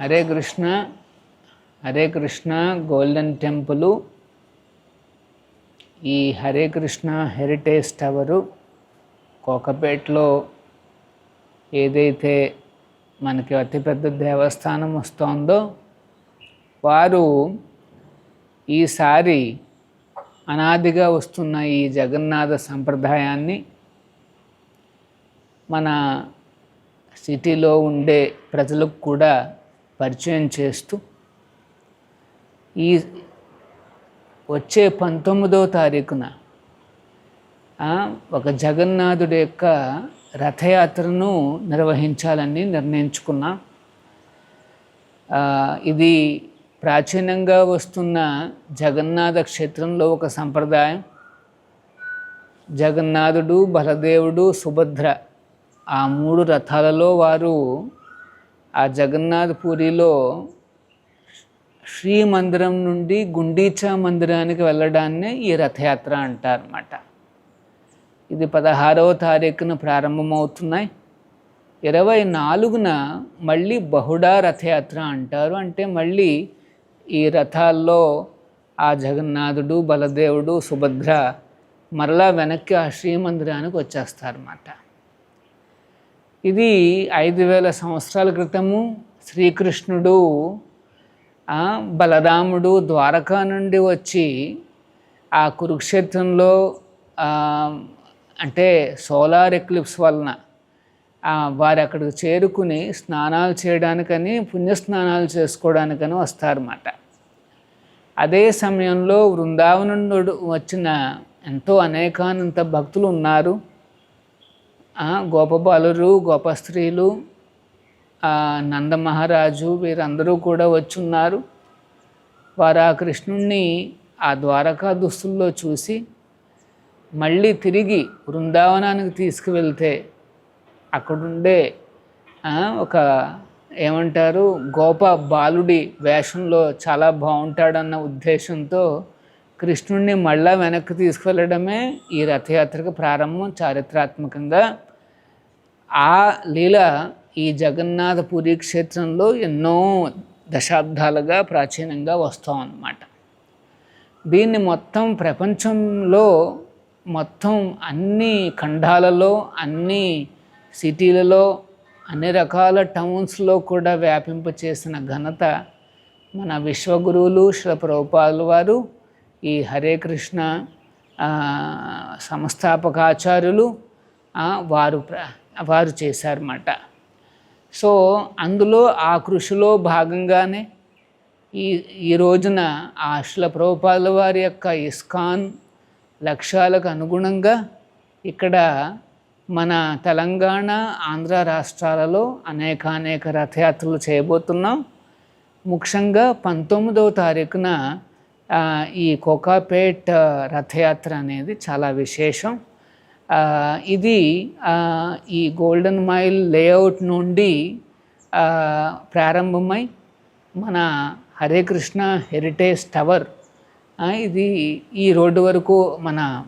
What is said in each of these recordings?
Hare Krishna. Hare Krishna golden temple, ఈ Hare Krishna heritage tower కోకపేటలో ఏదైతే మనకి అతిపెద్ద దేవస్థానం వస్తుందో, వారు ఈసారి అనాదిగా వస్తున్న ఈ జగన్నాథ సంప్రదాయాన్ని మన సిటీలో ఉండే ప్రజలకు కూడా పరిచయం చేస్తూ ఈ వచ్చే 19వ తారీఖున ఒక జగన్నాథుడి యొక్క రథయాత్రను నిర్వహించాలని నిర్ణయించుకున్నాం. ఇది ప్రాచీనంగా వస్తున్న జగన్నాథ క్షేత్రంలో ఒక సంప్రదాయం. జగన్నాథుడు, బలదేవుడు, సుభద్ర ఆ 3 రథాలలో వారు ఆ జగన్నాథ పూరిలో శ్రీ మందిరం నుండి గుండీచా మందిరానికి వెళ్ళడాన్ని ఈ రథయాత్ర అంటారన్నమాట. ఇది 16వ తారీఖున ప్రారంభమవుతున్నాయి. 24న మళ్ళీ బహుడా రథయాత్ర అంటారు. అంటే మళ్ళీ ఈ రథాల్లో ఆ జగన్నాథుడు, బలదేవుడు, సుభద్ర మరలా వెనక్కి ఆ శ్రీమందిరానికి వచ్చేస్తారన్నమాట. ఇది 5000 సంవత్సరాల క్రితము శ్రీకృష్ణుడు బలరాముడు ద్వారకా నుండి వచ్చి ఆ కురుక్షేత్రంలో అంటే సోలార్ ఎక్లిప్స్ వలన వారు అక్కడికి చేరుకుని స్నానాలు చేయడానికని, పుణ్యస్నానాలు చేసుకోవడానికని వస్తారన్నమాట. అదే సమయంలో బృందావనం నుండి వచ్చిన ఎంతో అనేకానంత భక్తులు ఉన్నారు. గోపబాలురు, గోపస్త్రీలు, నందమహారాజు వీరందరూ కూడా వచ్చున్నారు. వారు ఆ కృష్ణుణ్ణి ఆ ద్వారకా దుస్తుల్లో చూసి మళ్ళీ తిరిగి బృందావనానికి తీసుకువెళ్తే అక్కడుండే ఒక ఏమంటారు గోప బాలుడి వేషంలో చాలా బాగుంటాడన్న ఉద్దేశంతో కృష్ణుణ్ణి మళ్ళా వెనక్కి తీసుకువెళ్ళడమే ఈ రథయాత్రకు ప్రారంభం. చారిత్రాత్మకంగా ఆ లీల ఈ జగన్నాథ పూరి క్షేత్రంలో ఎన్నో దశాబ్దాలుగా ప్రాచీనంగా వస్తాం అన్నమాట. దీన్ని మొత్తం ప్రపంచంలో మొత్తం అన్ని ఖండాలలో, అన్ని సిటీలలో, అన్ని రకాల టౌన్స్లో కూడా వ్యాపింపచేసిన ఘనత మన విశ్వగురువులు శ్రీల ప్రభుపాదుల వారు, ఈ హరే కృష్ణ సంస్థాపకాచార్యులు వారు చేశారన్నమాట. సో అందులో ఆ కృషిలో భాగంగానే ఈ రోజున ఆ శ్రీల ప్రభుపాదుల వారి యొక్క ఇస్కాన్ లక్ష్యాలకు అనుగుణంగా ఇక్కడ మన తెలంగాణ, ఆంధ్ర రాష్ట్రాలలో అనేక రథయాత్రలు చేయబోతున్నాం. ముఖ్యంగా 19వ తారీఖున ఈ కోకాపేట్ రథయాత్ర అనేది చాలా విశేషం. ఇది ఈ గోల్డెన్ మైల్ లేఅవుట్ నుండి ప్రారంభమై మన హరే కృష్ణ హెరిటేజ్ టవర్ ఇది ఈ రోడ్డు వరకు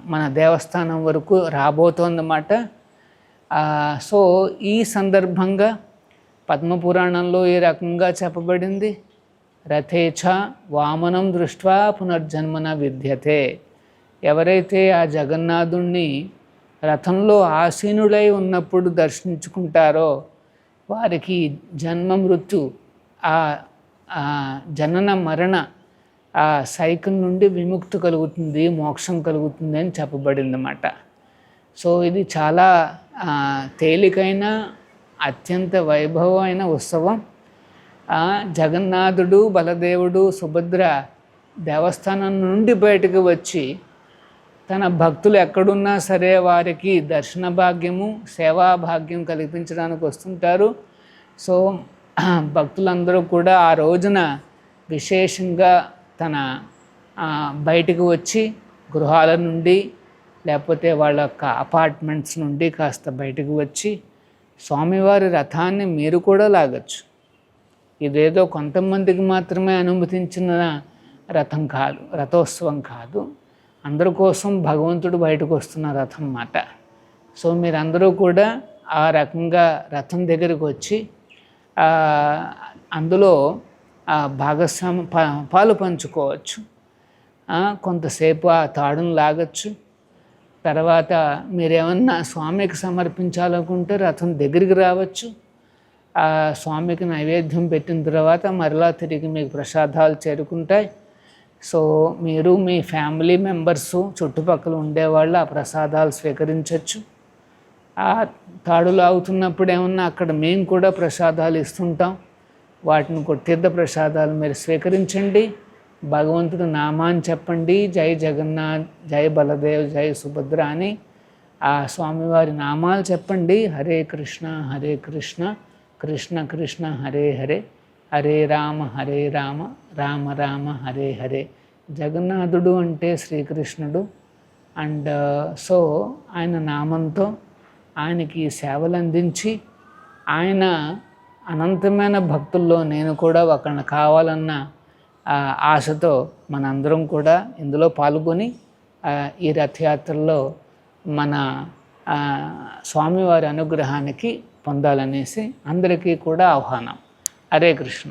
మన దేవస్థానం వరకు రాబోతోందన్నమాట. సో ఈ సందర్భంగా పద్మపురాణంలో ఈ రకంగా చెప్పబడింది, రథేచ్ఛ వామనం దృష్ట్వా పునర్జన్మన విద్యతే. ఎవరైతే ఆ జగన్నాథుణ్ణి రథంలో ఆసీనుడై ఉన్నప్పుడు దర్శించుకుంటారో వారికి జన్మ మృత్యు ఆ జనన మరణ ఆ సైకిల్ నుండి విముక్తి కలుగుతుంది, మోక్షం కలుగుతుంది అని చెప్పబడింది అన్నమాట. సో ఇది చాలా తేలికైన అత్యంత వైభవమైన ఉత్సవం. జగన్నాథుడు, బలదేవుడు, సుభద్ర దేవస్థానం నుండి బయటకు వచ్చి తన భక్తులు ఎక్కడున్నా సరే వారికి దర్శన భాగ్యము, సేవా భాగ్యం కల్పించడానికి వస్తుంటారు. సో భక్తులందరూ కూడా ఆ రోజున విశేషంగా తన బయటకు వచ్చి గృహాల నుండి లేకపోతే వాళ్ళ యొక్క అపార్ట్మెంట్స్ నుండి కాస్త బయటకు వచ్చి స్వామివారి రథాన్ని మీరు కూడా లాగచ్చు. ఇదేదో కొంతమందికి మాత్రమే అనుమతించిన రథం కాదు, రథోత్సవం కాదు, అందరి కోసం భగవంతుడు బయటకు వస్తున్న రథం అన్నమాట. సో మీరందరూ కూడా ఆ రకంగా రథం దగ్గరికి వచ్చి అందులో భాగస్వామి పాలు పంచుకోవచ్చు. కొంతసేపు ఆ తాడును లాగచ్చు. తర్వాత మీరేమన్నా స్వామికి సమర్పించాలనుకుంటే రథం దగ్గరికి రావచ్చు. ఆ స్వామికి నైవేద్యం పెట్టిన తర్వాత మరలా తిరిగి మీకు ప్రసాదాలు చేరుకుంటాయి. సో మీరు మీ ఫ్యామిలీ మెంబర్స్ చుట్టుపక్కల ఉండేవాళ్ళు ఆ ప్రసాదాలు స్వీకరించవచ్చు. ఆ తాడు లాగుతున్నప్పుడు ఏమన్నా అక్కడ మేము కూడా ప్రసాదాలు ఇస్తుంటాం. వాటిని తీర్థ ప్రసాదాలు మీరు స్వీకరించండి. భగవంతుడు నామాన్ని చెప్పండి, జై జగన్నాథ్, జై బలదేవ్, జై సుభద్ర అని ఆ స్వామివారి నామాలు చెప్పండి. హరే కృష్ణ హరే కృష్ణ, కృష్ణ కృష్ణ హరే హరే, హరే రామ రామ రామ హరే హరే. జగన్నాథుడు అంటే శ్రీకృష్ణుడు. అండ్ సో ఆయన నామంతో ఆయనకి సేవలు అందించి ఆయన అనంతమైన భక్తుల్లో నేను కూడా ఒకరిని కావాలన్న ఆశతో మనందరం కూడా ఇందులో పాల్గొని ఈ రథయాత్రలో మన స్వామివారి అనుగ్రహానికి పొందాలనేసి అందరికీ కూడా ఆహ్వానం. హరే కృష్ణ.